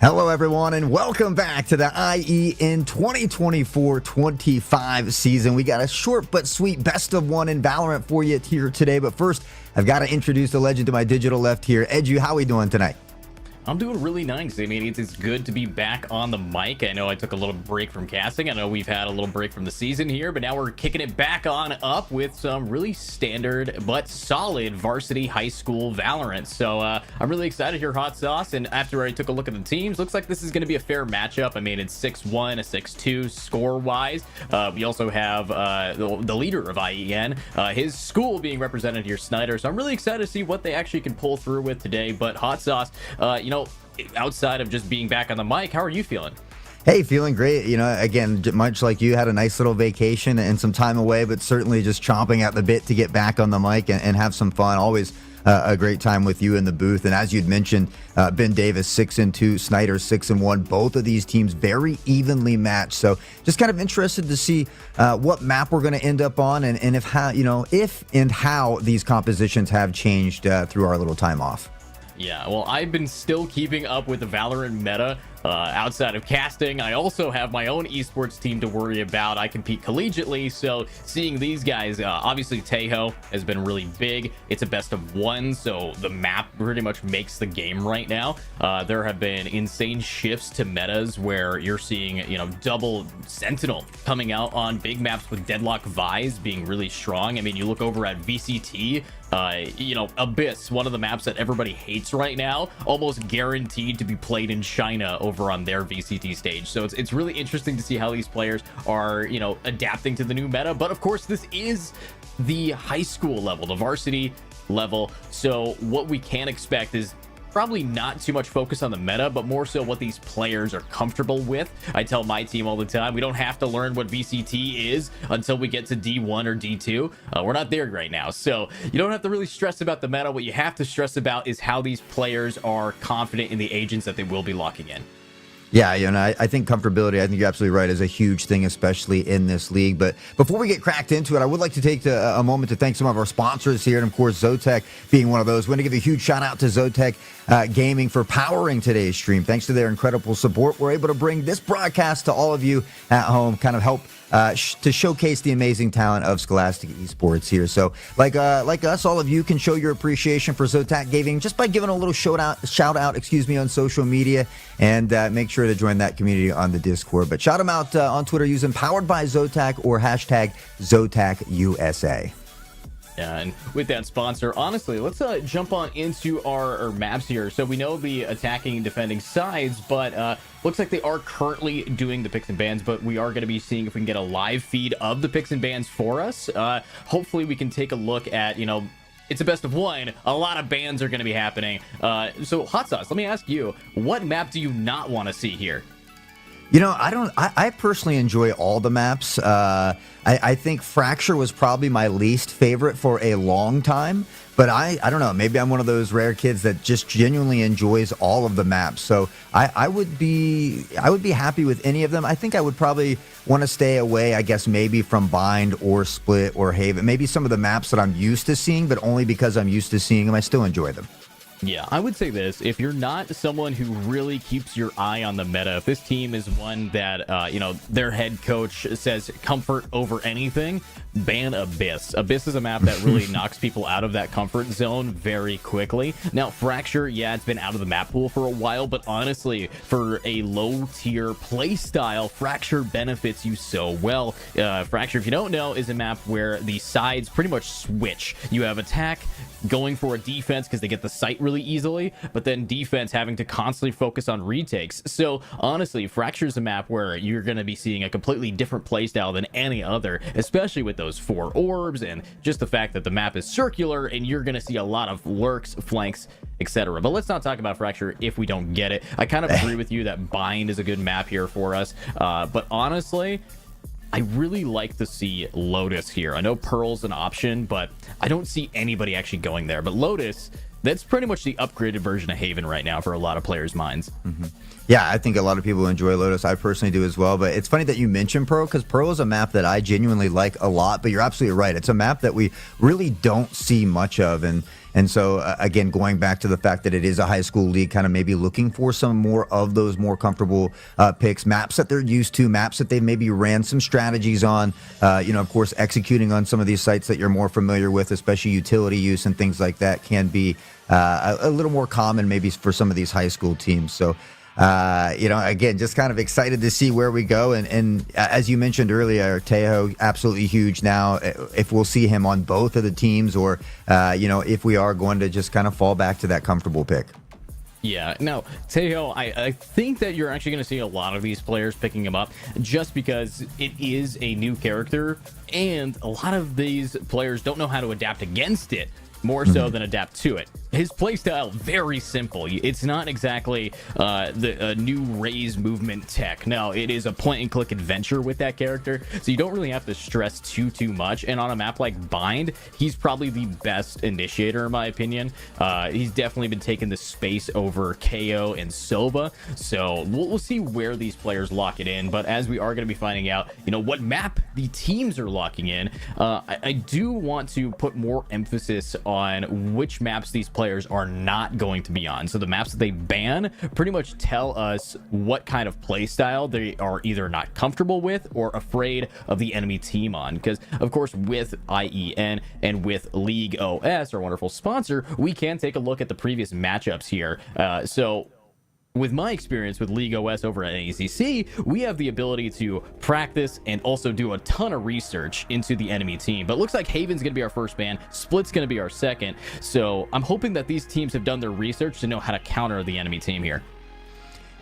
Hello, everyone, and welcome back to the IEN 2024-25 season. We got a short but sweet best of one in Valorant for you here today. But first, I've got to introduce the legend to my digital left here. Edu, how are we doing tonight? I'm doing really nice. I mean, it's good to be back on the mic. I know I took a little break from casting. I know we've had a little break from the season here, but now we're kicking it back on up with some really standard but solid varsity high school Valorant. So I'm really excited here, Hot Sauce. And after I took a look at the teams, looks like this is going to be a fair matchup. I mean, it's 6-1, a 6-2 score-wise. We also have the leader of IEN, his school being represented here, Snyder. So I'm really excited to see what they actually can pull through with today. But Hot Sauce, you know, outside of just being back on the mic, how are you feeling? Hey, feeling great. You know, again, much like you, had a nice little vacation and some time away, but certainly just chomping at the bit to get back on the mic and have some fun. Always a great time with you in the booth. And as you'd mentioned, Ben Davis 6-2, Snyder 6-1. Both of these teams very evenly matched. So just kind of interested to see what map we're going to end up on and if how, you know, if and how these compositions have changed through our little time off. Yeah, well, I've been still keeping up with the Valorant meta outside of casting. I also have my own esports team to worry about. I compete collegiately, so seeing these guys, obviously Tejo has been really big. It's a best of one, so the map pretty much makes the game right now. There have been insane shifts to metas where you're seeing, you know, double Sentinel coming out on big maps with Deadlock Vise being really strong. I mean, you look over at VCT, you know, Abyss, one of the maps that everybody hates right now, almost guaranteed to be played in China over on their VCT stage. So it's really interesting to see how these players are, you know, adapting to the new meta. But of course, this is the high school level, the varsity level. So what we can expect is probably not too much focus on the meta, but more so what these players are comfortable with. I tell my team all the time, we don't have to learn what VCT is until we get to D1 or D2. We're not there right now, so you don't have to really stress about the meta. What you have to stress about is how these players are confident in the agents that they will be locking in. Yeah, you know, I think comfortability, I think you're absolutely right, is a huge thing, especially in this league. But before we get cracked into it, I would like to take a moment to thank some of our sponsors here, and of course, Zotac being one of those. We want to give a huge shout out to Zotac Gaming for powering today's stream. Thanks to their incredible support, we're able to bring this broadcast to all of you at home, kind of help to showcase the amazing talent of Scholastic Esports here. So like us, all of you can show your appreciation for Zotac Gaming just by giving a little shout out, excuse me, on social media, and make sure to join that community on the Discord. But shout them out on Twitter using Powered by Zotac or hashtag ZotacUSA. Yeah, and with that sponsor, honestly, let's jump on into our maps here. So we know the attacking and defending sides, but looks like they are currently doing the picks and bans, but we are going to be seeing if we can get a live feed of the picks and bans for us. Hopefully we can take a look at, you know, it's a best of one. A lot of bans are going to be happening. So Hot Sauce, let me ask you, what map do you not want to see here? You know, I personally enjoy all the maps. I think Fracture was probably my least favorite for a long time, but I don't know, maybe I'm one of those rare kids that just genuinely enjoys all of the maps. So I would be happy with any of them. I think I would probably want to stay away, I guess, maybe from Bind or Split or Haven. Maybe some of the maps that I'm used to seeing, but only because I'm used to seeing them, I still enjoy them. Yeah, I would say this. If you're not someone who really keeps your eye on the meta, if this team is one that, you know, their head coach says comfort over anything, ban Abyss. Abyss is a map that really knocks people out of that comfort zone very quickly. Now, Fracture, yeah, it's been out of the map pool for a while, but honestly, for a low-tier play style, Fracture benefits you so well. Fracture, if you don't know, is a map where the sides pretty much switch. You have attack going for a defense because they get the site really easily, but then defense having to constantly focus on retakes. So honestly, Fracture is a map where you're going to be seeing a completely different playstyle than any other, especially with those 4 orbs and just the fact that the map is circular and you're going to see a lot of lurks, flanks, etc. But let's not talk about Fracture if we don't get it. I kind of agree with you that Bind is a good map here for us, but honestly, I really like to see Lotus here. I know Pearl's an option, but I don't see anybody actually going there. But Lotus, that's pretty much the upgraded version of Haven right now for a lot of players' minds. Mm-hmm. Yeah, I think a lot of people enjoy Lotus. I personally do as well. But it's funny that you mentioned Pearl, because Pearl is a map that I genuinely like a lot. But you're absolutely right. It's a map that we really don't see much of. And And so, again, going back to the fact that it is a high school league, kind of maybe looking for some more of those more comfortable picks, maps that they're used to, maps that they maybe ran some strategies on, of course, executing on some of these sites that you're more familiar with, especially utility use and things like that can be a little more common maybe for some of these high school teams. So, again, just kind of excited to see where we go. And as you mentioned earlier, Tejo, absolutely huge now. If we'll see him on both of the teams or, if we are going to just kind of fall back to that comfortable pick. Yeah, no, Tejo, I think that you're actually going to see a lot of these players picking him up just because it is a new character and a lot of these players don't know how to adapt against it more so than adapt to it. His playstyle, very simple. It's not exactly the new Raise movement tech. No, it is a point-and-click adventure with that character, so you don't really have to stress too much. And on a map like Bind, he's probably the best initiator, in my opinion. He's definitely been taking the space over KO and Sova, so we'll see where these players lock it in. But as we are going to be finding out, what map the teams are locking in, I do want to put more emphasis on which maps these players are not going to be on. So the maps that they ban pretty much tell us what kind of play style they are either not comfortable with or afraid of the enemy team on. Because of course, with IEN and with League OS, our wonderful sponsor, we can take a look at the previous matchups here. So with my experience with League OS over at ACC, we have the ability to practice and also do a ton of research into the enemy team. But it looks like Haven's going to be our first ban, Split's going to be our second. So I'm hoping that these teams have done their research to know how to counter the enemy team here.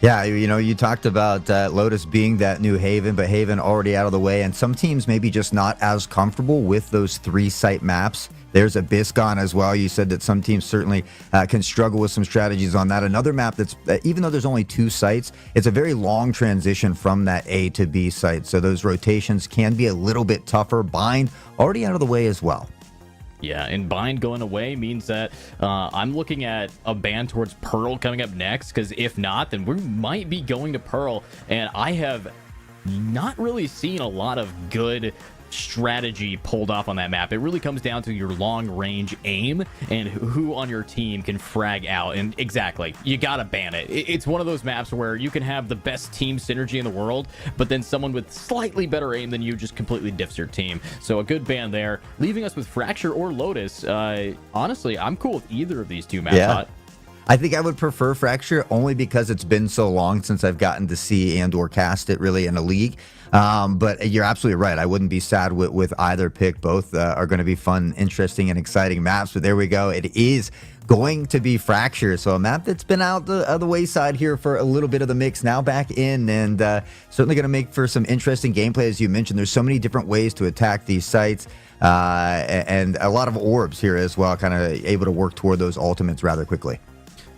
Yeah, you talked about Lotus being that new Haven, but Haven already out of the way, and some teams maybe just not as comfortable with those 3-site maps. There's Abyssgon as well. You said that some teams certainly can struggle with some strategies on that. Another map that's, even though there's only 2 sites, it's a very long transition from that A to B site. So those rotations can be a little bit tougher. Bind already out of the way as well. Yeah, and Bind going away means that I'm looking at a ban towards Pearl coming up next, because if not, then we might be going to Pearl, and I have not really seen a lot of good strategy pulled off on that map. It really comes down to your long range aim and who on your team can frag out. And exactly, you gotta ban it. It's one of those maps where you can have the best team synergy in the world, but then someone with slightly better aim than you just completely diffs your team. So a good ban there, leaving us with Fracture or Lotus. Honestly, I'm cool with either of these two maps. Yeah. I think I would prefer Fracture only because it's been so long since I've gotten to see and or cast it really in a league. But you're absolutely right. I wouldn't be sad with either pick. Both are going to be fun, interesting, and exciting maps. But there we go. It is going to be Fracture. So a map that's been out the wayside here for a little bit of the mix, now back in, and certainly going to make for some interesting gameplay. As you mentioned, there's so many different ways to attack these sites. And a lot of orbs here as well, kind of able to work toward those ultimates rather quickly.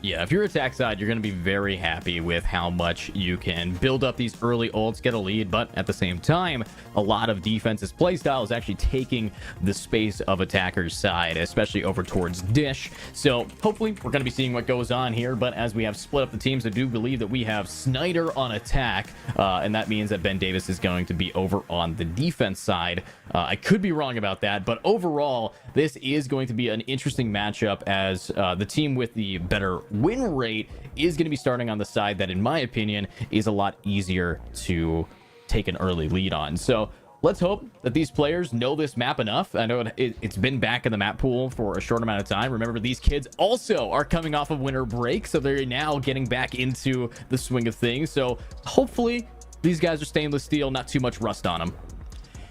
Yeah, if you're attack side, you're going to be very happy with how much you can build up these early ults, get a lead, but at the same time, a lot of defense's playstyle is actually taking the space of attackers' side, especially over towards Dish. So hopefully we're going to be seeing what goes on here, but as we have split up the teams, I do believe that we have Snyder on attack, and that means that Ben Davis is going to be over on the defense side. I could be wrong about that, but overall, this is going to be an interesting matchup as the team with the better win rate is going to be starting on the side that, in my opinion, is a lot easier to take an early lead on. So let's hope that these players know this map enough. I know it's been back in the map pool for a short amount of time. Remember, these kids also are coming off of winter break, so they're now getting back into the swing of things. So hopefully these guys are stainless steel, not too much rust on them.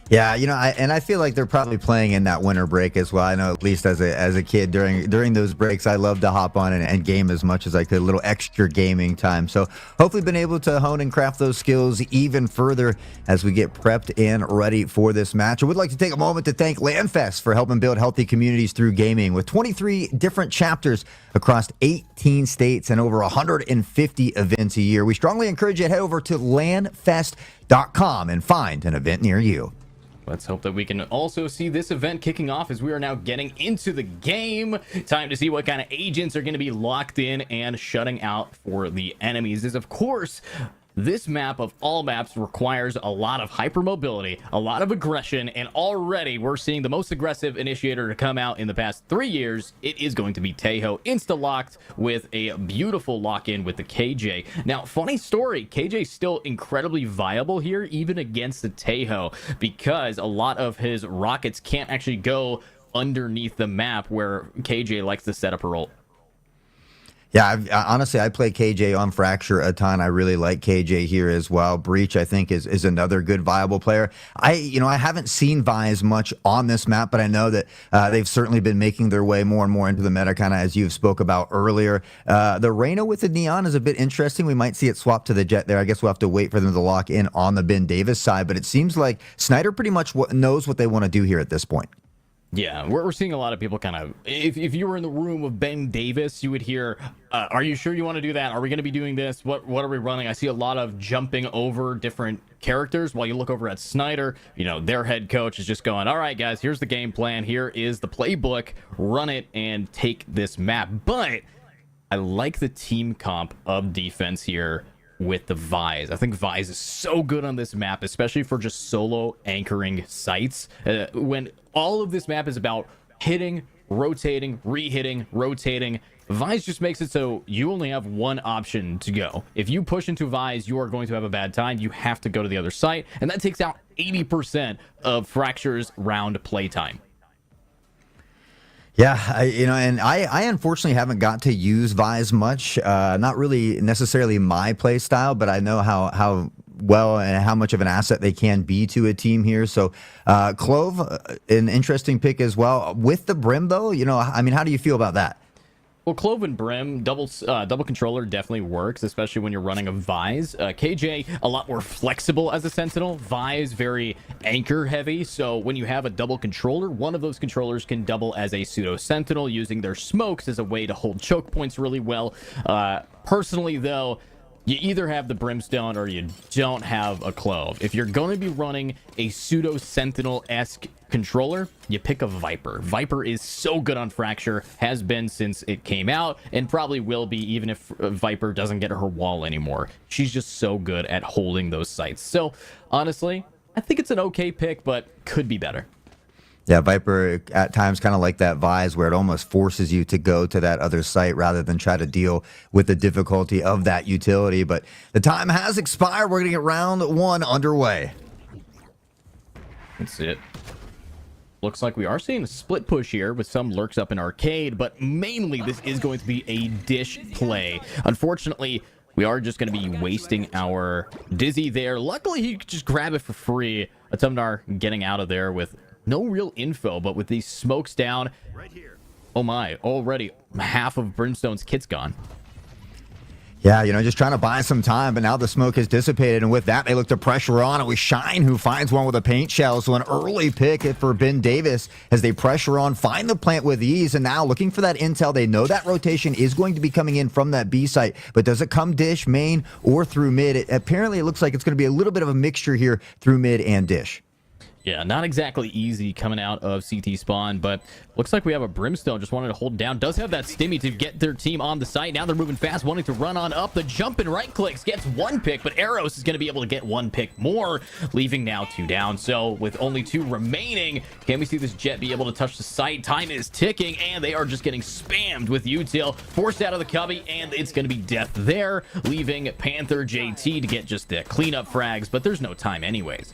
Yeah, I feel like they're probably playing in that winter break as well. I know, at least as a kid, during those breaks, I loved to hop on and game as much as I could, a little extra gaming time. So hopefully been able to hone and craft those skills even further as we get prepped and ready for this match. I would like to take a moment to thank LandFest for helping build healthy communities through gaming. With 23 different chapters across 18 states and over 150 events a year, we strongly encourage you to head over to landfest.com and find an event near you. Let's hope that we can also see this event kicking off as we are now getting into the game. Time to see what kind of agents are going to be locked in and shutting out for the enemies. Is, of course, this map of all maps requires a lot of hypermobility, a lot of aggression, and already we're seeing the most aggressive initiator to come out in the past 3 years. It is going to be Tejo, insta-locked with a beautiful lock-in with the KJ. Now, funny story, KJ's still incredibly viable here, even against the Tejo, because a lot of his rockets can't actually go underneath the map where KJ likes to set up a ult. Yeah, honestly, I play KJ on Fracture a ton. I really like KJ here as well. Breach, I think, is another good viable player. I haven't seen Vise much on this map, but I know that they've certainly been making their way more and more into the meta, kind of as you've spoke about earlier. The Reyna with the Neon is a bit interesting. We might see it swap to the Jet there. I guess we'll have to wait for them to lock in on the Ben Davis side, but it seems like Snyder pretty much knows what they want to do here at this point. Yeah, we're seeing a lot of people kind of, if you were in the room with Ben Davis, you would hear, are you sure you want to do that? Are we going to be doing this? What are we running? I see a lot of jumping over different characters, while you look over at Snyder, their head coach is just going, all right, guys, here's the game plan. Here is the playbook. Run it and take this map. But I like the team comp of defense here with the Vise. I think Vise is so good on this map, especially for just solo anchoring sites. When all of this map is about hitting, rotating, re-hitting, rotating, Vise just makes it so you only have one option to go. If you push into Vise, you are going to have a bad time. You have to go to the other site, and that takes out 80% of Fracture's round playtime. Yeah, I unfortunately haven't got to use Vise much. Not really necessarily my play style, but I know how well and how much of an asset they can be to a team here. So Clove, an interesting pick as well. With the Brim, though, how do you feel about that? Well, Clove and Brim, double controller definitely works, especially when you're running a Vise. KJ, a lot more flexible as a Sentinel. Vise, very anchor heavy. So when you have a double controller, one of those controllers can double as a pseudo Sentinel, using their smokes as a way to hold choke points really well. Personally, though, you either have the Brimstone or you don't have a Clove. If you're going to be running a pseudo Sentinel-esque controller, you pick a Viper. Viper is so good on Fracture, has been since it came out, and probably will be even if Viper doesn't get her wall anymore. She's just so good at holding those sites. So honestly, I think it's an okay pick, but could be better. Yeah, Viper at times kind of like that Vise where it almost forces you to go to that other site rather than try to deal with the difficulty of that utility. But the time has expired. We're going to get round one underway. That's it. Looks like we are seeing a split push here with some lurks up in arcade, but mainly this is going to be a dish play. Unfortunately, we are just going to be wasting our Dizzy there. Luckily, he could just grab it for free. Atumnar getting out of there with no real info, but with these smokes down, oh my, already half of Brimstone's kit's gone. Yeah, just trying to buy some time, but now the smoke has dissipated, and with that, they look to pressure on. It was Shine who finds one with a paint shell, so an early pick for Ben Davis as they pressure on, find the plant with ease, and now looking for that intel. They know that rotation is going to be coming in from that B site, but does it come dish, main, or through mid? Apparently, it looks like it's going to be a little bit of a mixture here through mid and dish. Yeah, not exactly easy coming out of CT spawn, but looks like we have a Brimstone just wanted to hold down. Does have that stimmy to get their team on the site. Now they're moving fast, wanting to run on up. The jump and right clicks gets one pick, but Eros is going to be able to get one pick more, leaving now 2 down. So with only 2 remaining, can we see this Jet be able to touch the site? Time is ticking, and they are just getting spammed with util. Forced out of the cubby, and it's going to be death there, leaving Panther JT to get just the cleanup frags, but there's no time anyways.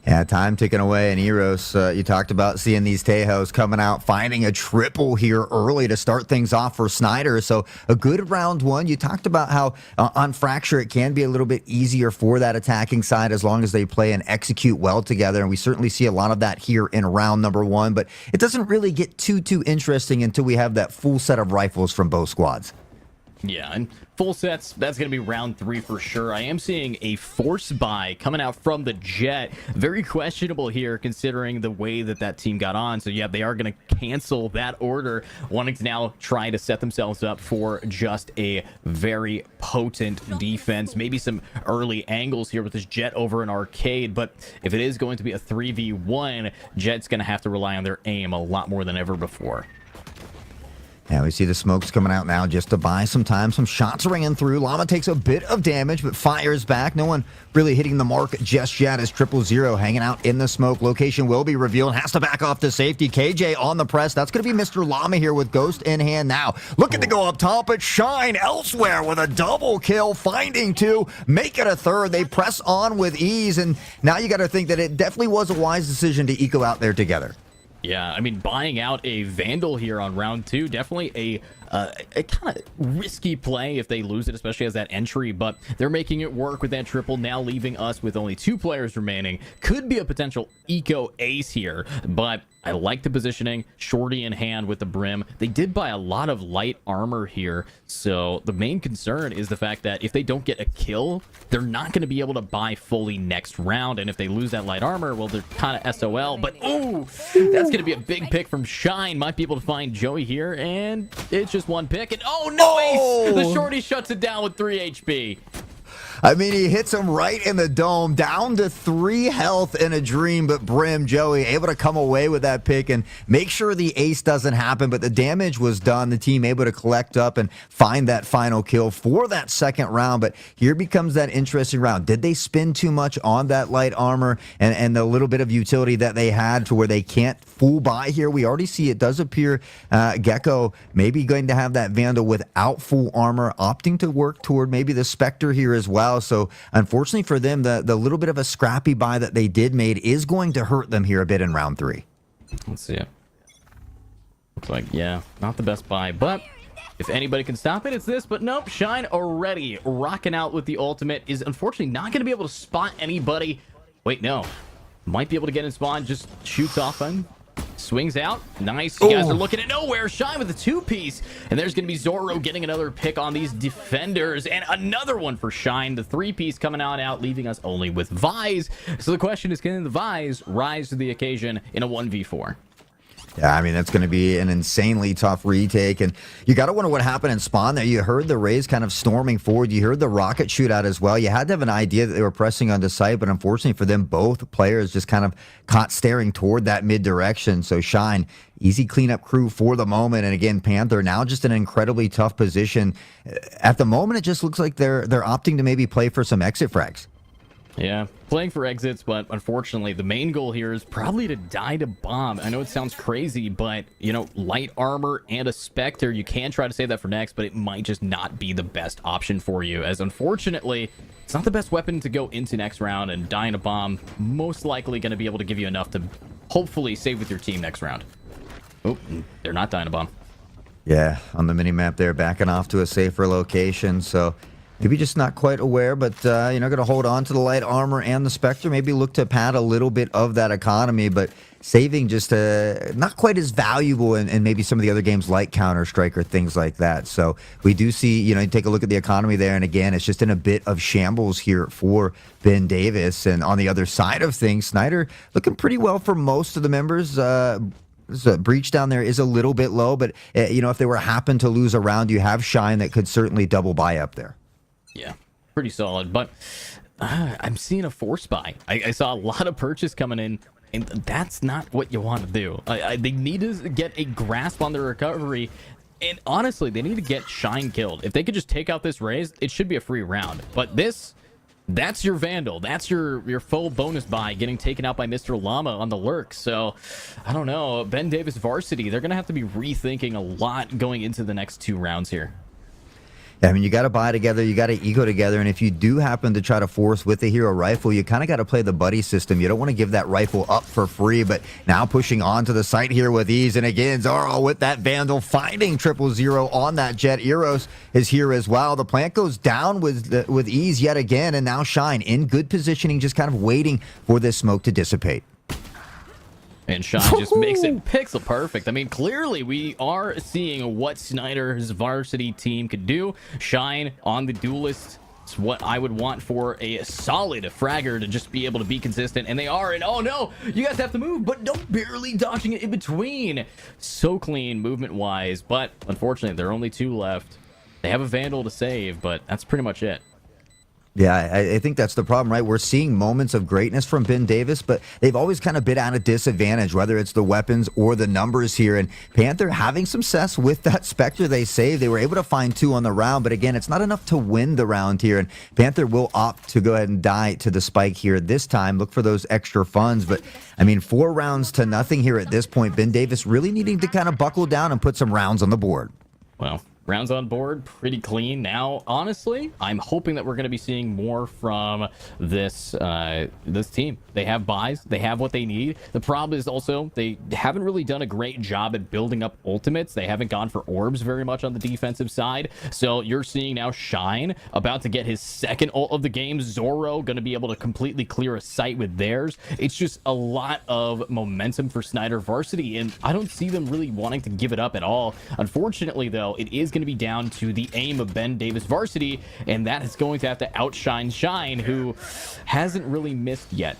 Yeah, time ticking away, and Eros, you talked about seeing these Tejos coming out, finding a triple here early to start things off for Snyder. So a good round one. You talked about how on Fracture it can be a little bit easier for that attacking side as long as they play and execute well together, and we certainly see a lot of that here in round number 1, but it doesn't really get too interesting until we have that full set of rifles from both squads. Yeah, and full sets, that's going to be round 3 for sure. I am seeing a force buy coming out from the Jet. Very questionable here considering the way that team got on. So yeah, they are going to cancel that order, wanting to now try to set themselves up for just a very potent defense. Maybe some early angles here with this Jet over an arcade. But if it is going to be a 3v1, Jet's going to have to rely on their aim a lot more than ever before. Yeah, we see the smokes coming out now just to buy some time. Some shots ringing through. Llama takes a bit of damage, but fires back. No one really hitting the mark just yet as 000 hanging out in the smoke. Location will be revealed. Has to back off to safety. KJ on the press. That's going to be Mr. Llama here with Ghost in hand now. Looking to go up top, but Shine elsewhere with a double kill. Finding two. Make it a third. They press on with ease, and now you got to think that it definitely was a wise decision to eco out there together. Yeah, I mean, buying out a Vandal here on round 2, definitely a kind of risky play if they lose it, especially as that entry, but they're making it work with that triple, now leaving us with only 2 players remaining. Could be a potential eco ace here, but I like the positioning. Shorty in hand with the brim. They did buy a lot of light armor here, so the main concern is the fact that if they don't get a kill, they're not going to be able to buy fully next round, and if they lose that light armor, well, they're kind of SOL, but ooh, that's going to be a big pick from Shine. Might be able to find Joey here, and it's just one pick, and oh, no, the Shorty shuts it down with 3 HP. I mean, he hits him right in the dome, down to 3 health in a dream, but Brim, Joey, able to come away with that pick and make sure the ace doesn't happen, but the damage was done. The team able to collect up and find that final kill for that second round, but here becomes that interesting round. Did they spend too much on that light armor and the little bit of utility that they had to where they can't full buy here? We already see it does appear Gecko maybe going to have that Vandal without full armor, opting to work toward maybe the Spectre here as well. So unfortunately for them, the little bit of a scrappy buy that they did made is going to hurt them here a bit in round 3. Let's see it. Looks like, yeah, not the best buy, but if anybody can stop it, it's this. But nope, Shine already rocking out with the ultimate, is unfortunately not going to be able to spot anybody. Wait, no. Might be able to get in spawn, just shoots off him. Swings out. Nice. You guys are looking at nowhere. Shine with a 2-piece. And there's going to be Zoro getting another pick on these defenders. And another one for Shine. The 3-piece coming out, leaving us only with Vise. So the question is, can the Vise rise to the occasion in a 1v4? Yeah, I mean, that's going to be an insanely tough retake. And you got to wonder what happened in spawn there. You heard the Rays kind of storming forward. You heard the rocket shootout as well. You had to have an idea that they were pressing onto site, but unfortunately for them, both players just kind of caught staring toward that mid direction. So Shine, easy cleanup crew for the moment. And again, Panther now just in an incredibly tough position. At the moment, it just looks like they're opting to maybe play for some exit frags. Yeah, playing for exits, but unfortunately, the main goal here is probably to die to bomb. I know it sounds crazy, but, you know, light armor and a Spectre, you can try to save that for next, but it might just not be the best option for you, as unfortunately, it's not the best weapon to go into next round, and dying to bomb most likely going to be able to give you enough to hopefully save with your team next round. Oh, they're not dying to bomb. Yeah, on the mini-map there, backing off to a safer location, so maybe just not quite aware, but, you know, going to hold on to the light armor and the Spectre. Maybe look to pad a little bit of that economy, but saving just not quite as valuable in maybe some of the other games like Counter-Strike or things like that. So we do see, you know, you take a look at the economy there, and again, it's just in a bit of shambles here for Ben Davis. And on the other side of things, Snyder looking pretty well for most of the members. Breach down there is a little bit low, but, you know, if they were happen to lose a round, you have Shine that could certainly double buy up there. Yeah, pretty solid, but I'm seeing a force buy. I saw a lot of purchase coming in, and that's not what you want to do. They need to get a grasp on their recovery, and honestly, they need to get Shine killed. If they could just take out this raise, it should be a free round. But that's your Vandal. That's your full bonus buy getting taken out by Mr. Llama on the lurk. So, I don't know. Ben Davis Varsity, they're going to have to be rethinking a lot going into the next 2 rounds here. I mean, you got to buy together, you got to ego together, and if you do happen to try to force with the hero rifle, you kind of got to play the buddy system. You don't want to give that rifle up for free, but now pushing onto the site here with ease, and again, Zoro with that Vandal finding 000 on that jet. Eros is here as well. The plant goes down with ease yet again, and now Shine in good positioning, just kind of waiting for this smoke to dissipate. And Shine just makes it pixel perfect. I mean, clearly we are seeing what Snyder's Varsity team could do. Shine on the duelist. It's what I would want for a solid fragger to just be able to be consistent. And they are. And oh no, you guys have to move, but don't barely dodging it in between. So clean movement-wise, but unfortunately, there are only 2 left. They have a Vandal to save, but that's pretty much it. Yeah, I think that's the problem, right? We're seeing moments of greatness from Ben Davis, but they've always kind of been at a disadvantage, whether it's the weapons or the numbers here. And Panther having some success with that Spectre they saved. They were able to find 2 on the round, but again, it's not enough to win the round here. And Panther will opt to go ahead and die to the spike here this time. Look for those extra funds. But I mean, 4 rounds to nothing here at this point. Ben Davis really needing to kind of buckle down and put some rounds on the board. Well, rounds on board, pretty clean. Now, honestly, I'm hoping that we're going to be seeing more from this this team. They have buys. They have what they need. The problem is also they haven't really done a great job at building up ultimates. They haven't gone for orbs very much on the defensive side. So you're seeing now Shine about to get his second ult of the game. Zoro going to be able to completely clear a site with theirs. It's just a lot of momentum for Snyder Varsity, and I don't see them really wanting to give it up at all. Unfortunately, though, it is going to be down to the aim of Ben Davis Varsity, and that is going to have to outshine Shine, who hasn't really missed yet.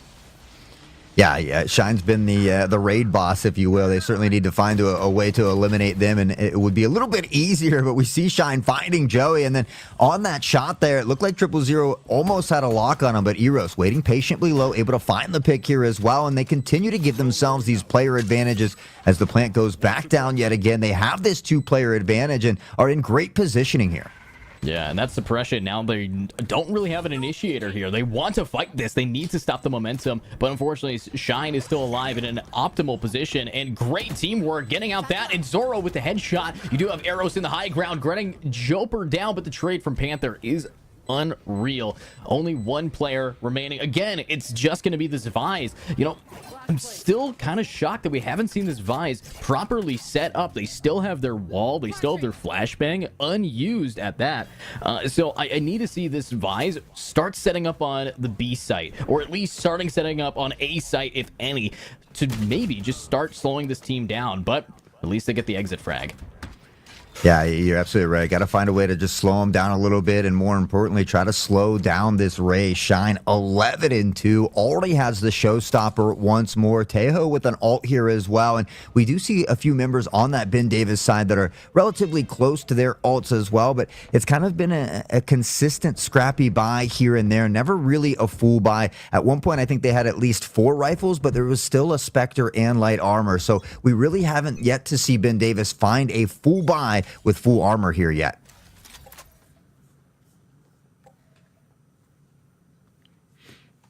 Yeah, Shine's been the raid boss, if you will. They certainly need to find a way to eliminate them, and it would be a little bit easier, but we see Shine finding Joey, and then on that shot there, it looked like 000 almost had a lock on him, but Eros waiting patiently low, able to find the pick here as well, and they continue to give themselves these player advantages as the plant goes back down yet again. They have this 2-player advantage and are in great positioning here. Yeah, and that's suppression. Now they don't really have an initiator here. They want to fight this. They need to stop the momentum. But unfortunately, Shine is still alive in an optimal position. And great teamwork getting out that. And Zoro with the headshot. You do have Eros in the high ground, getting Joper down. But the trade from Panther is unreal. Only 1 player remaining. Again, it's just going to be this Vise. You know, I'm still kind of shocked that we haven't seen this Vise properly set up. They still have their wall. They still have their flashbang unused at that. So I need to see this Vise start setting up on the B site, or at least starting setting up on A site, if any, to maybe just start slowing this team down. But at least they get the exit frag. Yeah, you're absolutely right. Got to find a way to just slow them down a little bit, and more importantly, try to slow down this Ray. Shine 11-2, already has the showstopper once more. Tejo with an ult here as well, and we do see a few members on that Ben Davis side that are relatively close to their ults as well, but it's kind of been a consistent scrappy buy here and there, never really a full buy. At one point, I think they had at least 4 rifles, but there was still a Spectre and light armor, so we really haven't yet to see Ben Davis find a full buy with full armor here yet.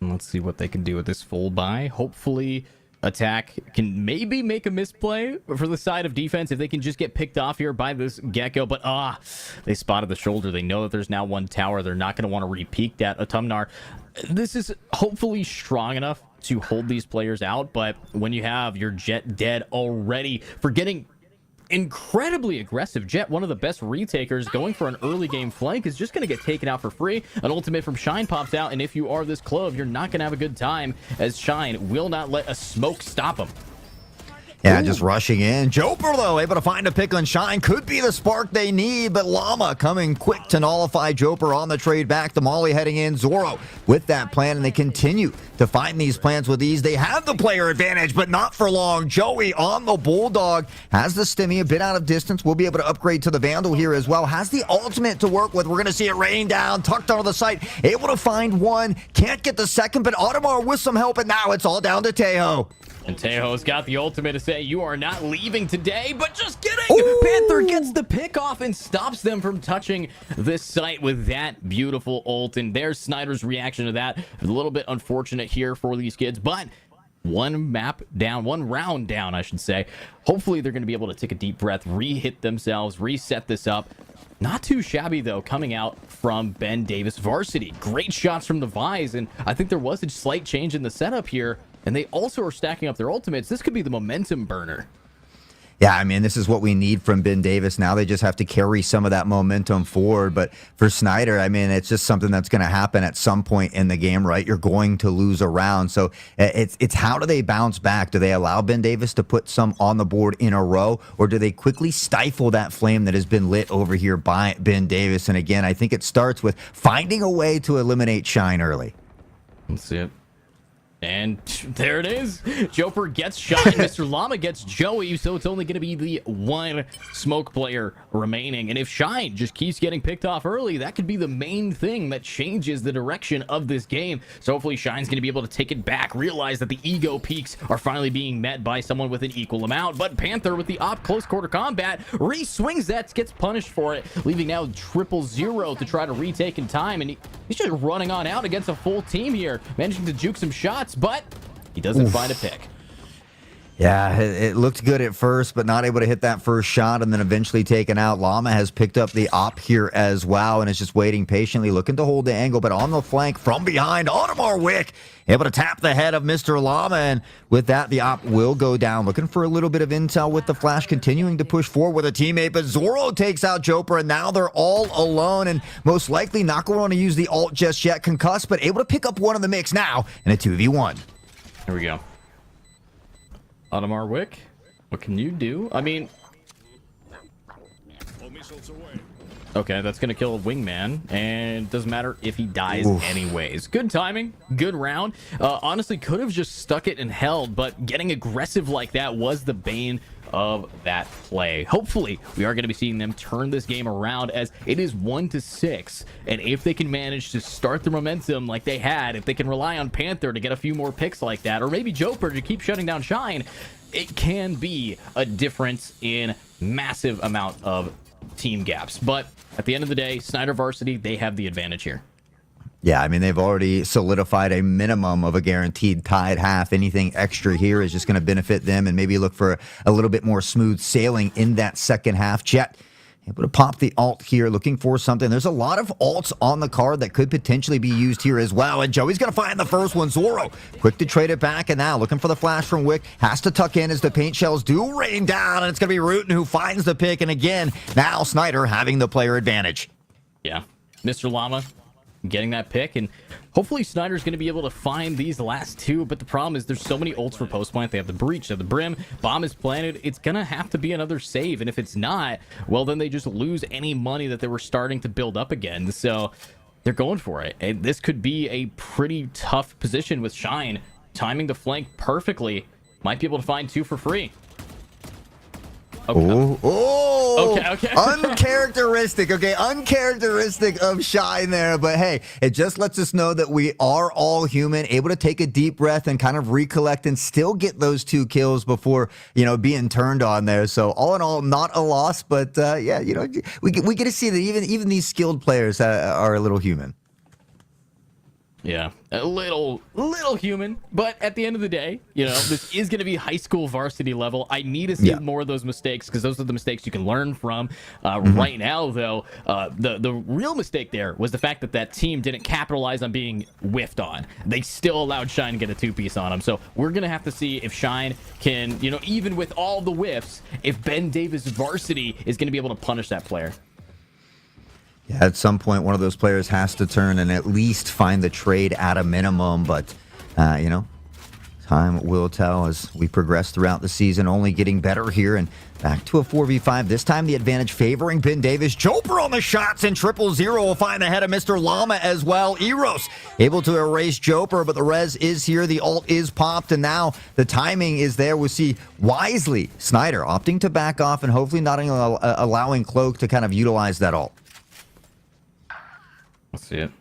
Let's see what they can do with this full buy. Hopefully attack can maybe make a misplay for the side of defense if they can just get picked off here by this Gecko. But they spotted the shoulder. They know that there's now 1 tower. They're not going to want to re-peek that. Autumnar, this is hopefully strong enough to hold these players out, but when you have your Jet dead already for getting incredibly aggressive, Jet, one of the best retakers, going for an early game flank, is just going to get taken out for free. An ultimate from Shine pops out, and if you are this Clove, you're not going to have a good time, as Shine will not let a smoke stop him. Yeah, just rushing in. Joper, though, able to find a pick on Shine. Could be the spark they need, but Llama coming quick to nullify Joper on the trade back. The Molly heading in. Zoro with that plan, and they continue to find these plans with ease. They have the player advantage, but not for long. Joey on the Bulldog. Has the Stimmy a bit out of distance. We'll be able to upgrade to the Vandal here as well. Has the ultimate to work with. We're going to see it rain down. Tucked onto the site. Able to find 1. Can't get the second, but Audemars with some help, and now it's all down to Tejo. And Tejo's got the ultimate to say, you are not leaving today, but just kidding! Ooh. Panther gets the pick off and stops them from touching this site with that beautiful ult. And there's Snyder's reaction to that. A little bit unfortunate here for these kids, but 1 map down, 1 round down, I should say. Hopefully they're going to be able to take a deep breath, re-hit themselves, reset this up. Not too shabby, though, coming out from Ben Davis Varsity. Great shots from the Vise, and I think there was a slight change in the setup here. And they also are stacking up their ultimates. This could be the momentum burner. Yeah, I mean, this is what we need from Ben Davis. Now they just have to carry some of that momentum forward. But for Snyder, I mean, it's just something that's going to happen at some point in the game, right? You're going to lose a round. So it's how do they bounce back? Do they allow Ben Davis to put some on the board in a row? Or do they quickly stifle that flame that has been lit over here by Ben Davis? And again, I think it starts with finding a way to eliminate Shine early. Let's see it. And there it is. Joper gets shot, and Mr. Llama gets Joey, so it's only going to be the one smoke player remaining. And if Shine just keeps getting picked off early, that could be the main thing that changes the direction of this game. So hopefully Shine's going to be able to take it back, realize that the ego peaks are finally being met by someone with an equal amount. But Panther with the op close quarter combat re-swings that, gets punished for it, leaving now 000 to try to retake in time. And he's just running on out against a full team here, managing to juke some shots, but he doesn't find a pick. Yeah, it looked good at first, but not able to hit that first shot, and then eventually taken out. Llama has picked up the op here as well, and is just waiting patiently, looking to hold the angle, but on the flank from behind, Audemars Wick able to tap the head of Mr. Llama, and with that, the op will go down. Looking for a little bit of intel with the flash, continuing to push forward with a teammate, but Zoro takes out Joper, and now they're all alone, and most likely not going to want to use the ult just yet. Concussed, but able to pick up one in the mix now in a 2v1. Here we go. Audemars Wick, what can you do? I mean, okay, that's gonna kill a wingman, and doesn't matter if he dies anyways. Good timing, good round. Honestly, could have just stuck it and held, but getting aggressive like that was the bane of that play. Hopefully we are going to be seeing them turn this game around, as it is 1-6, and if they can manage to start the momentum like they had, if they can rely on Panther to get a few more picks like that, or maybe Joper to keep shutting down Shine, it can be a difference in massive amount of team gaps. But at the end of the day, Snyder Varsity, they have the advantage here. Yeah, I mean, they've already solidified a minimum of a guaranteed tied half. Anything extra here is just going to benefit them, and maybe look for a little bit more smooth sailing in that second half. Jet able to pop the ult here, looking for something. There's a lot of ults on the card that could potentially be used here as well, and Joey's going to find the first one. Zoro quick to trade it back, and now looking for the flash from Wick. Has to tuck in as the paint shells do rain down, and it's going to be Rootin who finds the pick, and again, now Snyder having the player advantage. Yeah, Mr. Llama getting that pick, and hopefully Snyder's going to be able to find these last two. But the problem is there's so many ults for post plant. They have the breach, they have the brim, bomb is planted. It's going to have to be another save, and if it's not, well, then they just lose any money that they were starting to build up again. So they're going for it, and this could be a pretty tough position with Shine timing the flank perfectly. Might be able to find two for free. Okay. Okay. Uncharacteristic. Okay, uncharacteristic of Shine there. But hey, it just lets us know that we are all human, able to take a deep breath and kind of recollect and still get those 2 kills before, being turned on there. So all in all, not a loss, but yeah, we get to see that even these skilled players are a little human. Yeah, a little human, but at the end of the day, this is going to be high school varsity level. I need to see more of those mistakes, because those are the mistakes you can learn from. Right now, though, the real mistake there was the fact that that team didn't capitalize on being whiffed on. They still allowed Shine to get a 2-piece on them. So we're going to have to see if Shine can, even with all the whiffs, if Ben Davis Varsity is going to be able to punish that player. Yeah, at some point, one of those players has to turn and at least find the trade at a minimum. But, time will tell as we progress throughout the season, only getting better here. And back to a 4v5. This time, the advantage favoring Ben Davis. Joper on the shots, and 000 will find the head of Mr. Llama as well. Eros able to erase Joper, but the res is here. The ult is popped, and now the timing is there. We'll see wisely Snyder opting to back off and hopefully not allowing Cloak to kind of utilize that ult. Let's see it.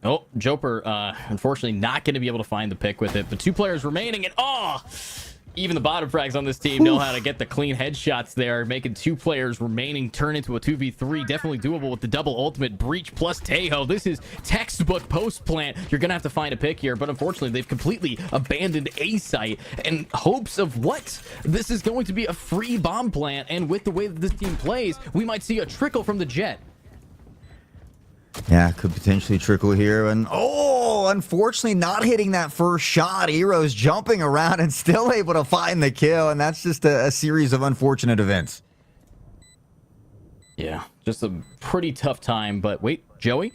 Oh, Joper, unfortunately not going to be able to find the pick with it, but 2 players remaining, and even the bottom frags on this team know how to get the clean headshots there, making 2 players remaining turn into a 2v3. Definitely doable with the double ultimate breach plus Tejo. This is textbook post plant. You're going to have to find a pick here, but unfortunately they've completely abandoned A site in hopes of what? This is going to be a free bomb plant, and with the way that this team plays, we might see a trickle from the Jet. Yeah, could potentially trickle here. And unfortunately not hitting that first shot. Eros jumping around and still able to find the kill. And that's just a series of unfortunate events. Yeah, just a pretty tough time. But wait, Joey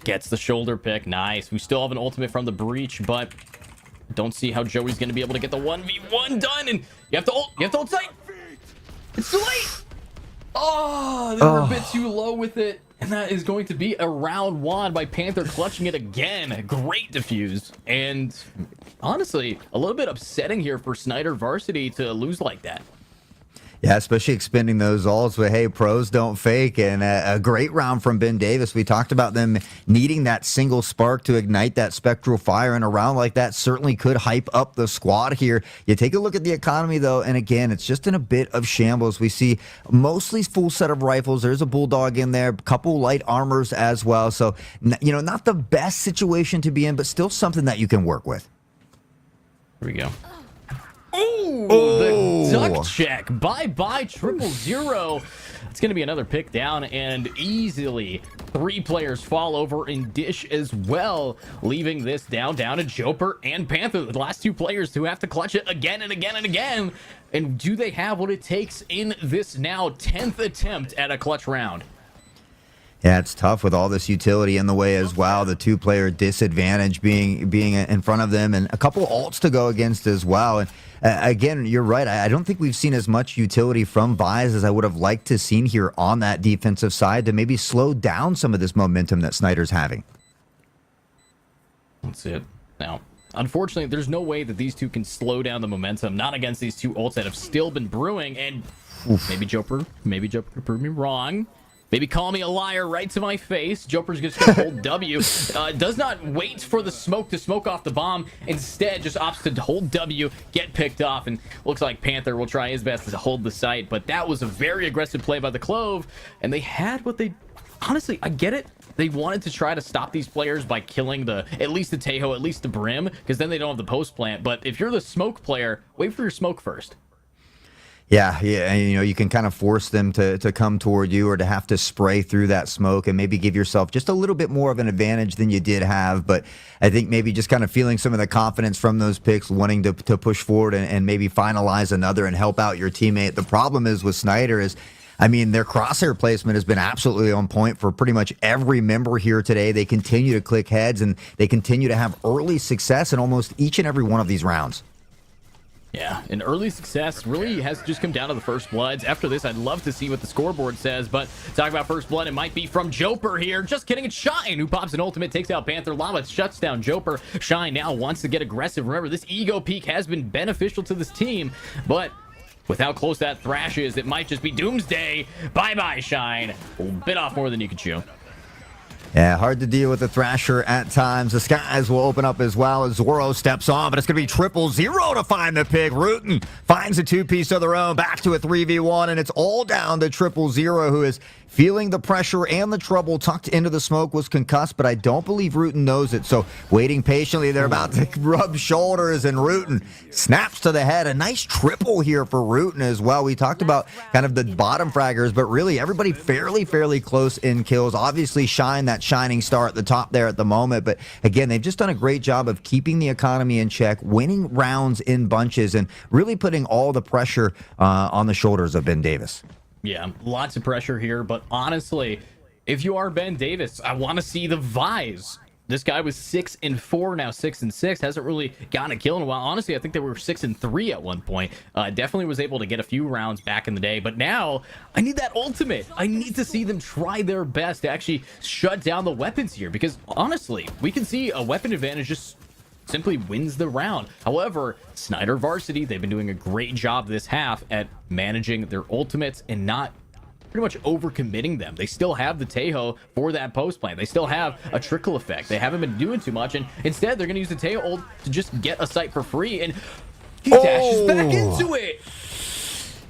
gets the shoulder pick. Nice. We still have an ultimate from the breach, but don't see how Joey's going to be able to get the 1v1 done. And you have to ult. You have to ult sight. It's too late. They were a bit too low with it. And that is going to be a round one by Panther clutching it again. Great defuse. And honestly, a little bit upsetting here for Snyder Varsity to lose like that. Yeah, especially expending those ults, but hey, pros don't fake, and a great round from Ben Davis. We talked about them needing that single spark to ignite that spectral fire, and a round like that certainly could hype up the squad here. You take a look at the economy, though, and again, it's just in a bit of shambles. We see mostly full set of rifles. There's a Bulldog in there, a couple light armors as well. So, you know, not the best situation to be in, but still something that you can work with. Here we go. Oh, the duck check. Bye-bye, 000. It's going to be another pick down, and easily 3 players fall over in Dish as well, leaving this down to Joper and Panther, the last 2 players who have to clutch it again and again and again. And do they have what it takes in this now 10th attempt at a clutch round? Yeah, it's tough with all this utility in the way as well. The 2-player disadvantage being in front of them, and a couple ults to go against as well. And again, you're right. I don't think we've seen as much utility from Vise as I would have liked to seen here on that defensive side to maybe slow down some of this momentum that Snyder's having. That's it. Now, unfortunately, there's no way that these 2 can slow down the momentum. Not against these 2 ults that have still been brewing. And maybe Joper could prove me wrong. Maybe call me a liar right to my face. Joper's just going to hold W. Does not wait for the smoke to smoke off the bomb. Instead, just opts to hold W, get picked off. And looks like Panther will try his best to hold the site. But that was a very aggressive play by the Clove. And they had what they... Honestly, I get it. They wanted to try to stop these players by killing at least the Tejo, at least the Brim. Because then they don't have the post plant. But if you're the smoke player, wait for your smoke first. Yeah, and you know, you can kind of force them to come toward you or to have to spray through that smoke and maybe give yourself just a little bit more of an advantage than you did have. But I think maybe just kind of feeling some of the confidence from those picks, wanting to push forward and maybe finalize another and help out your teammate. The problem is with Snyder is, I mean, their crosshair placement has been absolutely on point for pretty much every member here today. They continue to click heads, and they continue to have early success in almost each and every one of these rounds. Yeah, an early success really has just come down to the first bloods. After this, I'd love to see what the scoreboard says, but talk about first blood, it might be from Joper here. Just kidding, it's Shine who pops an ultimate, takes out Panther. Llama shuts down Joper. Shine now wants to get aggressive. Remember, this ego peak has been beneficial to this team, but with how close that Thrash is, it might just be Doomsday. Bye-bye, Shine. Bit off more than you could chew. Yeah, hard to deal with the Thrasher at times. The skies will open up as well as Zoro steps on, but it's going to be 000 to find the pick. Rutan finds a 2-piece of their own, back to a 3v1, and it's all down to 000, who is feeling the pressure and the trouble, tucked into the smoke, was concussed, but I don't believe Rutan knows it. So waiting patiently, they're about to rub shoulders, and Rutan snaps to the head. A nice triple here for Rutan as well. We talked about kind of the bottom fraggers, but really everybody fairly close in kills. Obviously Shine, that shining star at the top there at the moment, but again, they've just done a great job of keeping the economy in check, winning rounds in bunches, and really putting all the pressure on the shoulders of Ben Davis. Yeah, lots of pressure here, but honestly, if you are Ben Davis, I want to see the Vise. This guy was 6-4, now 6-6. Hasn't really gotten a kill in a while. Honestly, I think they were 6-3 at one point. Definitely was able to get a few rounds back in the day, but now I need that ultimate. I need to see them try their best to actually shut down the weapons here, because honestly, we can see a weapon advantage just simply wins the round. However, Snyder Varsity, they've been doing a great job this half at managing their ultimates and not pretty much overcommitting them. They still have the Tejo for that post plant. They still have a trickle effect. They haven't been doing too much, and instead they're going to use the Tejo ult to just get a site for free, and he dashes back into it.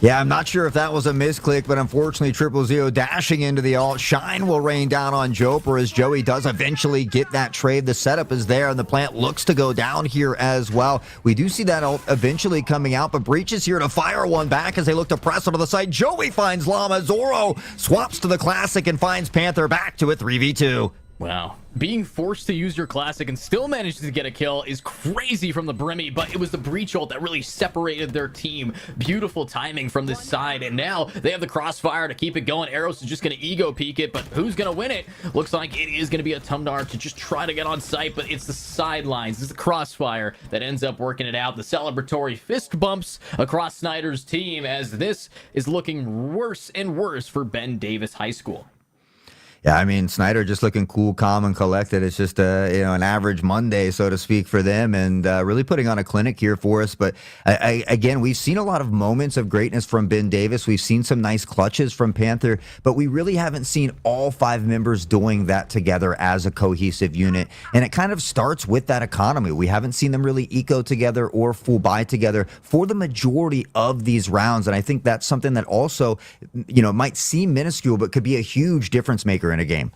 Yeah, I'm not sure if that was a misclick, but unfortunately, 000 dashing into the ult. Shine will rain down on Joper as Joey does eventually get that trade. The setup is there, and the plant looks to go down here as well. We do see that ult eventually coming out, but Breach is here to fire one back as they look to press onto the side. Joey finds Llama. Zoro swaps to the Classic and finds Panther back to a 3v2. Wow. Being forced to use your Classic and still manage to get a kill is crazy from the Brimmy, but it was the Breach ult that really separated their team. Beautiful timing from this side, and now they have the Crossfire to keep it going. Eros is just going to ego peek it, but who's going to win it? Looks like it is going to be a Tumdar to just try to get on site, but it's the sidelines. It's the Crossfire that ends up working it out. The celebratory fist bumps across Snyder's team as this is looking worse and worse for Ben Davis High School. Yeah, I mean, Snyder just looking cool, calm, and collected. It's just an average Monday, so to speak, for them, and really putting on a clinic here for us. But again, we've seen a lot of moments of greatness from Ben Davis. We've seen some nice clutches from Panther, but we really haven't seen all 5 members doing that together as a cohesive unit. And it kind of starts with that economy. We haven't seen them really eco together or full buy together for the majority of these rounds. And I think that's something that also, might seem minuscule, but could be a huge difference maker in a game.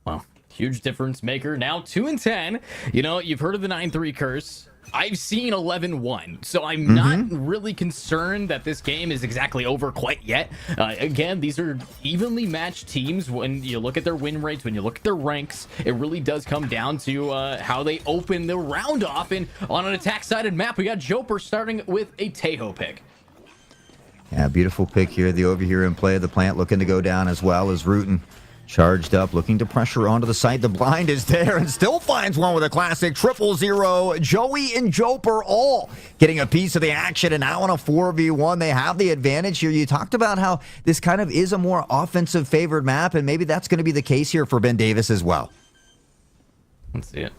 Well, huge difference maker. Now 2-10. You've heard of the 9-3 curse. I've seen 11-1, so I'm not really concerned that this game is exactly over quite yet. Again, these are evenly matched teams. When you look at their win rates, when you look at their ranks, it really does come down to how they open the round off. And on an attack-sided map, we got Joper starting with a Tejo pick. Yeah, beautiful pick here. The over here in play of the plant looking to go down as well as Rootin. Charged up, looking to pressure onto the site. The blind is there and still finds one with a classic 000. Joey and Joper all getting a piece of the action, and now on a 4v1, they have the advantage here. You talked about how this kind of is a more offensive favored map, and maybe that's going to be the case here for Ben Davis as well. Let's see it.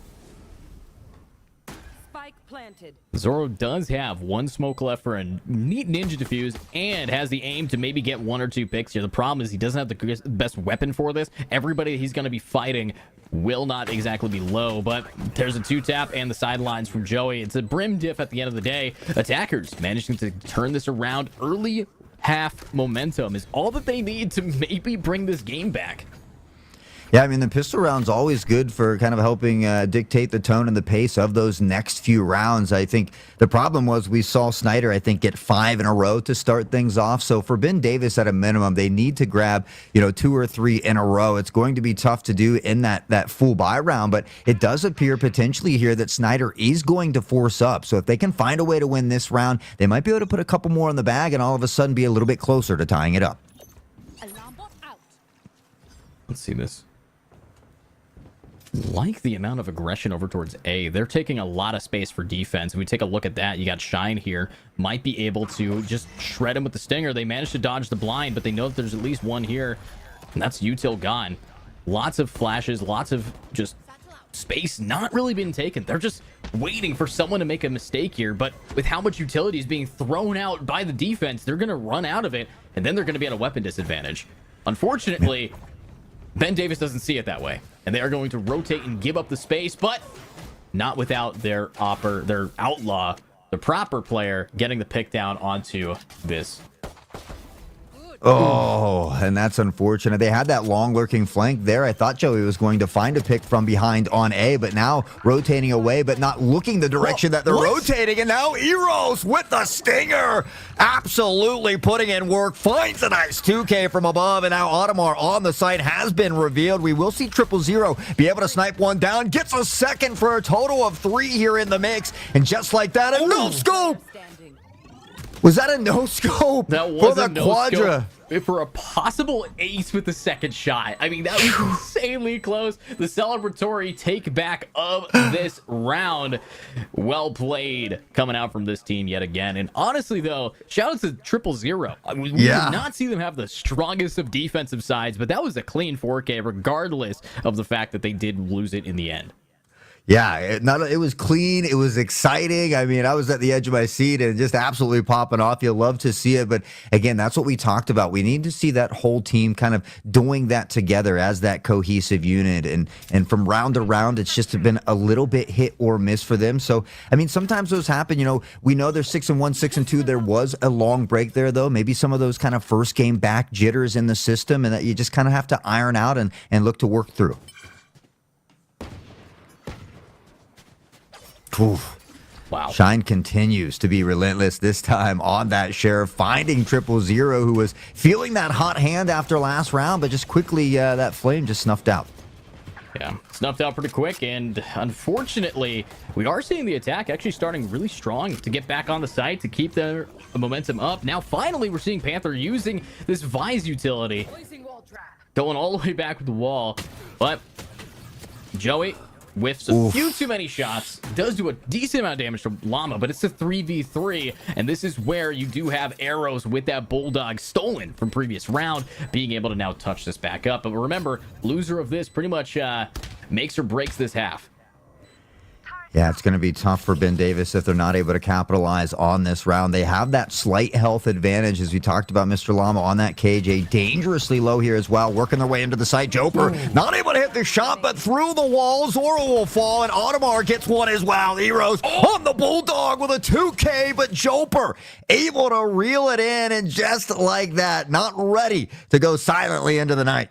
Planted. Zoro does have 1 smoke left for a neat ninja defuse and has the aim to maybe get 1 or 2 picks here. The problem is he doesn't have the best weapon for this. Everybody he's going to be fighting will not exactly be low, but there's a 2-tap and the sidelines from Joey. It's a brim diff at the end of the day. Attackers managing to turn this around. Early half momentum is all that they need to maybe bring this game back. Yeah, I mean, the pistol round's always good for kind of helping dictate the tone and the pace of those next few rounds. I think the problem was we saw Snyder, I think, get 5 in a row to start things off. So for Ben Davis, at a minimum, they need to grab, 2 or 3 in a row. It's going to be tough to do in that full buy round, but it does appear potentially here that Snyder is going to force up. So if they can find a way to win this round, they might be able to put a couple more in the bag and all of a sudden be a little bit closer to tying it up. Let's see this. Like the amount of aggression over towards A. They're taking a lot of space for defense. If we take a look at that, you got Shine here. Might be able to just shred him with the stinger. They managed to dodge the blind, but they know that there's at least one here. And that's Util gone. Lots of flashes, lots of just space not really being taken. They're just waiting for someone to make a mistake here. But with how much utility is being thrown out by the defense, they're going to run out of it. And then they're going to be at a weapon disadvantage. Unfortunately, Ben Davis doesn't see it that way. And they are going to rotate and give up the space, but not without their outlaw, the proper player, getting the pick down onto this. Oh, and that's unfortunate. They had that long lurking flank there. I thought Joey was going to find a pick from behind on A, but now rotating away, but not looking the direction that they're rotating. And now Eros with the stinger, absolutely putting in work, finds a nice 2K from above, and now Audemars on the site has been revealed. We will see 000 be able to snipe one down, gets a second for a total of 3 here in the mix, and just like that, a no scope. Was that a no-scope? That was for a the Quadra. For a possible ace with the second shot. I mean, that was insanely close. The celebratory take back of this round. Well played coming out from this team yet again. And honestly, though, shout out to 000. I mean, we did not see them have the strongest of defensive sides, but that was a clean 4K, regardless of the fact that they did lose it in the end. Yeah, it was clean. It was exciting. I mean, I was at the edge of my seat and just absolutely popping off. You love to see it. But again, that's what we talked about. We need to see that whole team kind of doing that together as that cohesive unit. And from round to round, it's just been a little bit hit or miss for them. So, I mean, sometimes those happen. We know they're 6-1, 6-2. There was a long break there, though. Maybe some of those kind of first game back jitters in the system and that you just kind of have to iron out and look to work through. Oof. Wow. Shine continues to be relentless this time on that Sheriff, finding 000, who was feeling that hot hand after last round, but just quickly that flame just snuffed out. Yeah, snuffed out pretty quick, and unfortunately, we are seeing the attack actually starting really strong to get back on the site, to keep their momentum up. Now, finally, we're seeing Panther using this Vise utility, going all the way back with the wall, but Joey whiffs a few too many shots, does do a decent amount of damage to Llama, but it's a 3v3, and this is where you do have arrows with that Bulldog stolen from previous round, being able to now touch this back up. But remember, loser of this pretty much makes or breaks this half. Yeah, it's going to be tough for Ben Davis if they're not able to capitalize on this round. They have that slight health advantage, as we talked about, Mr. Llama, on that KJ. Dangerously low here as well, working their way into the site. Joper not able to hit the shot, but through the wall, Zora will fall, and Audemars gets one as well. Heroes on the Bulldog with a 2K, but Joper able to reel it in, and just like that, not ready to go silently into the night.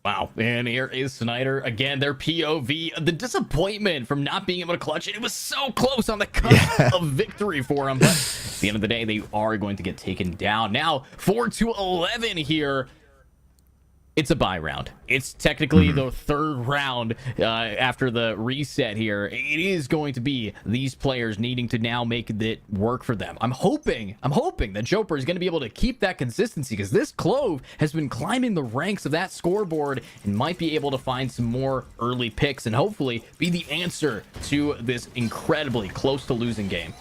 Wow, and here is Snyder. Again, their POV. The disappointment from not being able to clutch it. It was so close on the cusp of victory for them. But at the end of the day, they are going to get taken down. Now, 4-11 here. It's a bye round. It's technically the third round after the reset here. It is going to be these players needing to now make it work for them. I'm hoping that Joper is going to be able to keep that consistency, because this Clove has been climbing the ranks of that scoreboard and might be able to find some more early picks and hopefully be the answer to this incredibly close to losing game.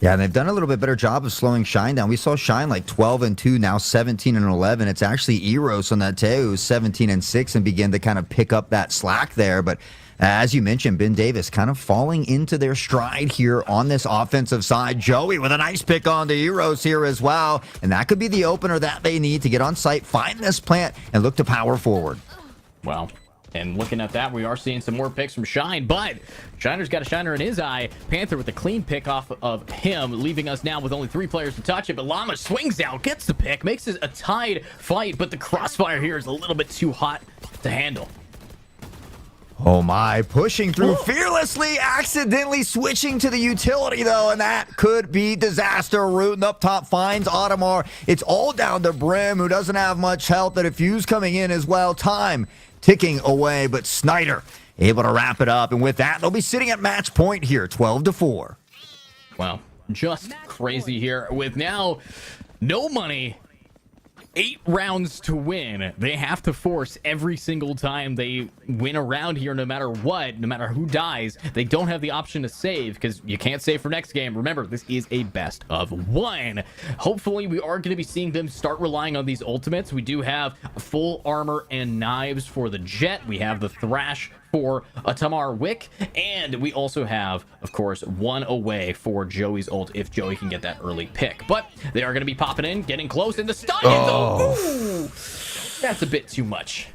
Yeah, and they've done a little bit better job of slowing Shine down. We saw Shine like 12-2, now 17-11. It's actually Eros on that tail who's 17-6 and begin to kind of pick up that slack there. But as you mentioned, Ben Davis kind of falling into their stride here on this offensive side. Joey with a nice pick on the Eros here as well. And that could be the opener that they need to get on site, find this plant, and look to power forward. Wow. And looking at that, we are seeing some more picks from Shine, but Shiner's got a shiner in his eye. Panther with a clean pick off of him, leaving us now with only 3 players to touch it. But Llama swings out, gets the pick, makes it a tied fight, but the crossfire here is a little bit too hot to handle. Oh my, pushing through fearlessly, accidentally switching to the utility though, and that could be disaster. Rooting up top finds Audemars. It's all down to Brim, who doesn't have much health. The defuse coming in as well. Time ticking away, but Snyder able to wrap it up, and with that, they'll be sitting at match point here, 12-4. Wow, just crazy here with now no money. 8 rounds to win. They have to force every single time they win around here, no matter what, no matter who dies. They don't have the option to save, because you can't save for next game. Remember, this is a best of 1. Hopefully, we are going to be seeing them start relying on these ultimates. We do have full armor and knives for the Jet. We have the Thrash for a Tamar Wick, and we also have, of course, 1 away for Joey's ult if Joey can get that early pick. But they are going to be popping in, getting close, and the stun Ooh, that's a bit too much.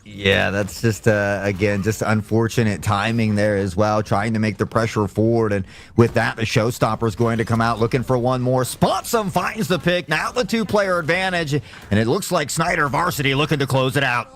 Yeah, that's just, again, just unfortunate timing there as well, trying to make the pressure forward. And with that, the showstopper is going to come out looking for one more. Spotsum finds the pick. Now the 2-player advantage. And it looks like Snyder Varsity looking to close it out.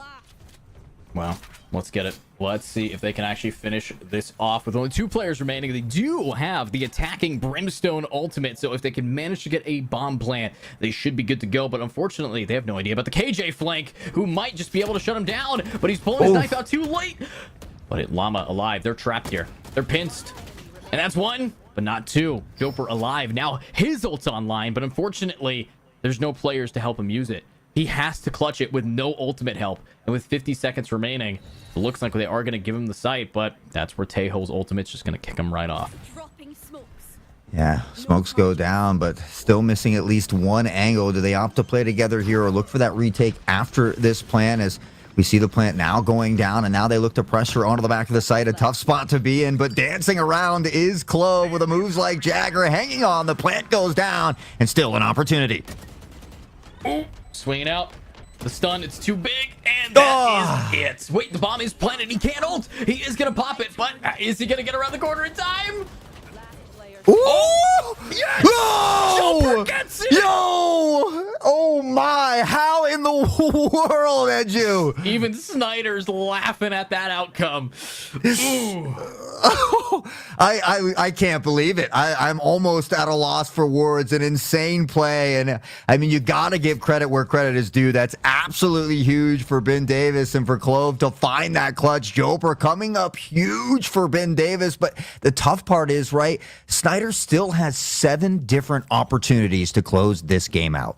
Wow. Let's get it. Let's see if they can actually finish this off with only 2 players remaining. They do have the attacking Brimstone ultimate, so if they can manage to get a bomb plant, they should be good to go. But unfortunately, they have no idea about the KJ flank, who might just be able to shut him down, but he's pulling his knife out too late. But Llama alive. They're trapped here. They're pinched. And that's 1, but not 2. Joper alive. Now his ult's online, but unfortunately, there's no players to help him use it. He has to clutch it with no ultimate help. And with 50 seconds remaining, it looks like they are going to give him the site, but that's where Taeho's ultimate's just going to kick him right off. Yeah, smokes go down, but still missing at least 1 angle. Do they opt to play together here or look for that retake after this plan, as we see the plant now going down, and now they look to pressure onto the back of the site. A tough spot to be in, but dancing around is Clove with the moves like Jagger. Hanging on, the plant goes down, and still an opportunity. Ooh, swinging out. The stun, it's too big, and that is it. Wait, the bomb is planted. He can't ult. He is going to pop it, but is he going to get around the corner in time? Ooh! Oh, yes! No! Joper gets it! Yo! Oh my, how in the world did you? Even Snyder's laughing at that outcome. Ooh. I can't believe it. I'm almost at a loss for words. An insane play. And I mean, you got to give credit where credit is due. That's absolutely huge for Ben Davis and for Clove to find that clutch. Joper coming up huge for Ben Davis. But the tough part is, right, Snyder still has 7 different opportunities to close this game out.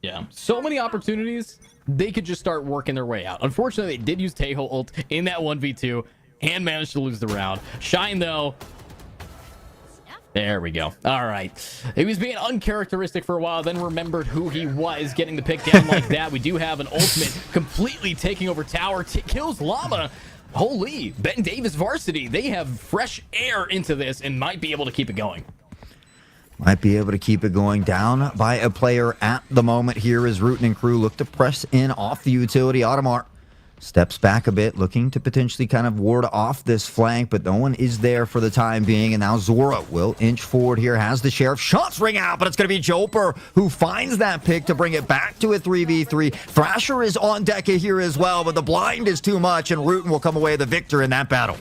Yeah, so many opportunities. they could just start working their way out. Unfortunately, they did use Taeho ult in that 1v2 and managed to lose the round. Shine, though, there we go. All right. He was being uncharacteristic for a while, then remembered who he was, getting the pick down like that. We do have an ultimate completely taking over tower. Kills Llama. Holy, Ben Davis Varsity. They have fresh air into this and might be able to keep it going. Might be able to keep it going. Down by a player at the moment here as Rootin' and crew look to press in off the utility. Automar steps back a bit, looking to potentially kind of ward off this flank, but no one is there for the time being. And now Zora will inch forward here, has the sheriff. Shots ring out, but it's going to be Joper who finds that pick to bring it back to a 3v3. Thrasher is on deck here as well, but the blind is too much, and Rootin' will come away the victor in that battle.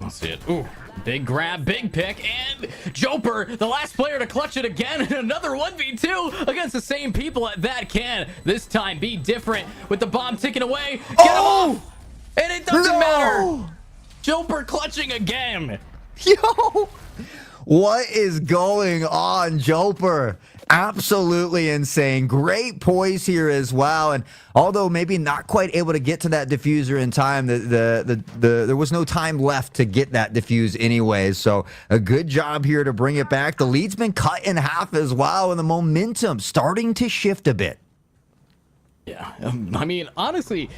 Let's see it. Ooh. Big grab, big pick, and Joper, the last player to clutch it again in another 1v2 against the same people at that. Can this time be different with the bomb ticking away? Get him off! And it doesn't matter. Joper clutching again. Yo, what is going on, Joper? Absolutely insane. Great poise here as well. And although maybe not quite able to get to that diffuser in time, there was no time left to get that diffuse anyways. So a good job here to bring it back. The lead's been cut in half as well, and the momentum starting to shift a bit. Yeah, I mean, honestly,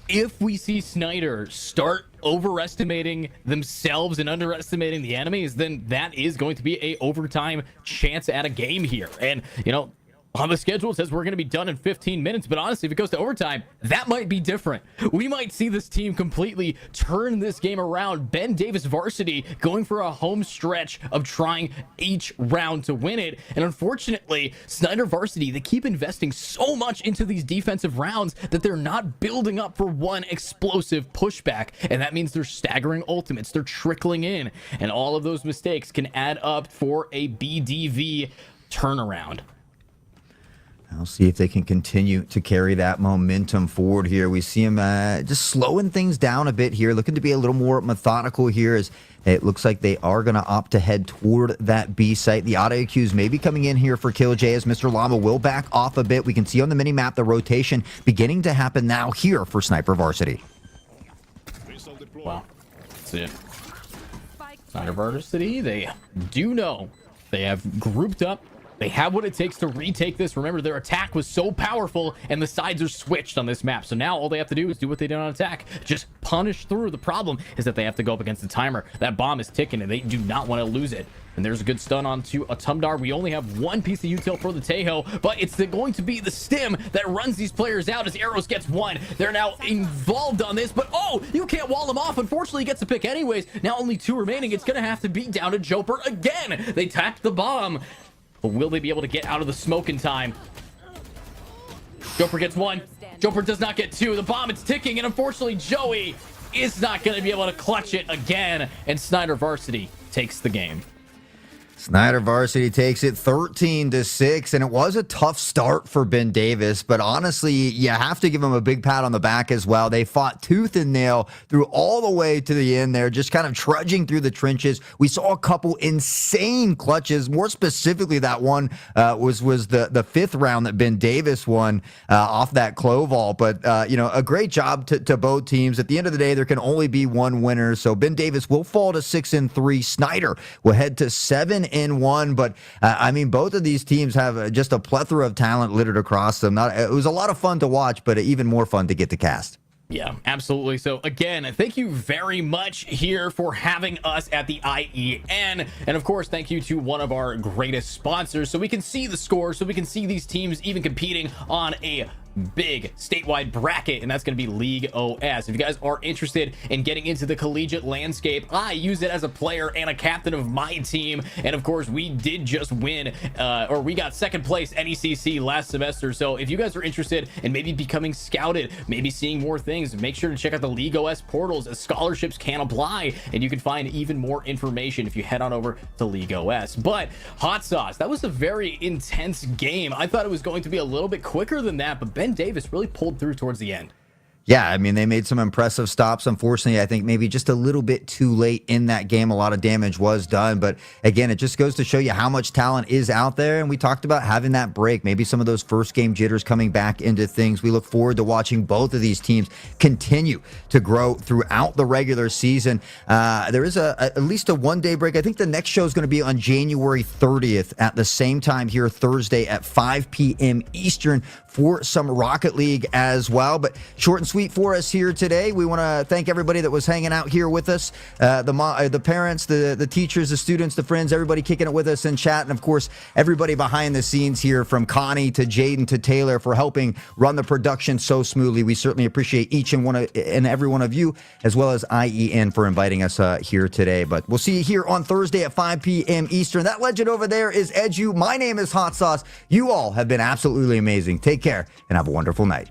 if we see Snyder start overestimating themselves and underestimating the enemies, then that is going to be a overtime chance at a game here. And, you know, on the schedule, it says we're going to be done in 15 minutes. But honestly, if it goes to overtime, that might be different. We might see this team completely turn this game around. Ben Davis Varsity going for a home stretch of trying each round to win it. And unfortunately, Snyder Varsity, they keep investing so much into these defensive rounds that they're not building up for one explosive pushback. And that means they're staggering ultimates. They're trickling in. And all of those mistakes can add up for a BDV turnaround. I'll see if they can continue to carry that momentum forward here. We see him just slowing things down a bit here, looking to be a little more methodical here as it looks like they are going to opt to head toward that B site. The auto queues may be coming in here for Killj as Mr. Llama will back off a bit. We can see on the mini-map the rotation beginning to happen now here for Sniper Varsity. Wow. That's it. Snyder Varsity, they do know they have grouped up. They have what it takes to retake this. Remember, their attack was so powerful, and the sides are switched on this map. So now all they have to do is do what they did on attack. Just punish through. The problem is that they have to go up against the timer. That bomb is ticking, and they do not want to lose it. And there's a good stun onto a Tumdar. We only have one piece of util for the Taeho, but it's going to be the stim that runs these players out as Arrows gets one. They're now involved on this, but oh, you can't wall them off. Unfortunately, he gets a pick anyways. Now only two remaining. It's going to have to be down to Joper again. They tapped the bomb. But will they be able to get out of the smoke in time? Joper gets one. Joper does not get two. The bomb is ticking, and unfortunately, Joey is not going to be able to clutch it again. And Snyder Varsity takes the game. Snyder Varsity takes it 13-6, and it was a tough start for Ben Davis, but honestly, you have to give him a big pat on the back as well. They fought tooth and nail through all the way to the end there, just kind of trudging through the trenches. We saw a couple insane clutches. More specifically, that one was the fifth round that Ben Davis won off that Clovall. But, you know, a great job to both teams. At the end of the day, there can only be one winner, so Ben Davis will fall to 6-3. Snyder will head to 7-1, but I mean, both of these teams have just a plethora of talent littered across them. It was a lot of fun to watch, but even more fun to get to cast. Yeah, absolutely. So again, thank you very much here for having us at the IEN. And of course, thank you to one of our greatest sponsors so we can see the scores, so we can see these teams even competing on a big statewide bracket, and that's going to be League OS. If you guys are interested in getting into the collegiate landscape, I use it as a player and a captain of my team. And of course, we did just win, or we got second place NECC last semester. So if you guys are interested in maybe becoming scouted, maybe seeing more things, make sure to check out the League OS portals as scholarships can apply, and you can find even more information if you head on over to League OS. But hot sauce, that was a very intense game. I thought it was going to be a little bit quicker than that, but Ben Davis really pulled through towards the end. Yeah, I mean, they made some impressive stops. Unfortunately, I think maybe just a little bit too late in that game. A lot of damage was done. But again, it just goes to show you how much talent is out there. And we talked about having that break, maybe some of those first game jitters coming back into things. We look forward to watching both of these teams continue to grow throughout the regular season. There is at least a one-day break. I think the next show is going to be on January 30th at the same time here, Thursday at 5 p.m. Eastern for some Rocket League as well. But short and sweet for us here today. We want to thank everybody that was hanging out here with us, the parents, the teachers, the students, the friends, everybody kicking it with us in chat, and of course everybody behind the scenes here, from Connie to Jaden to Taylor, for helping run the production so smoothly. We certainly appreciate each and every one of you, as well as IEN for inviting us here today. But we'll see you here on Thursday at 5 p.m. Eastern. That legend over there is Edu. My name is Hot Sauce. You all have been absolutely amazing. Take care and have a wonderful night.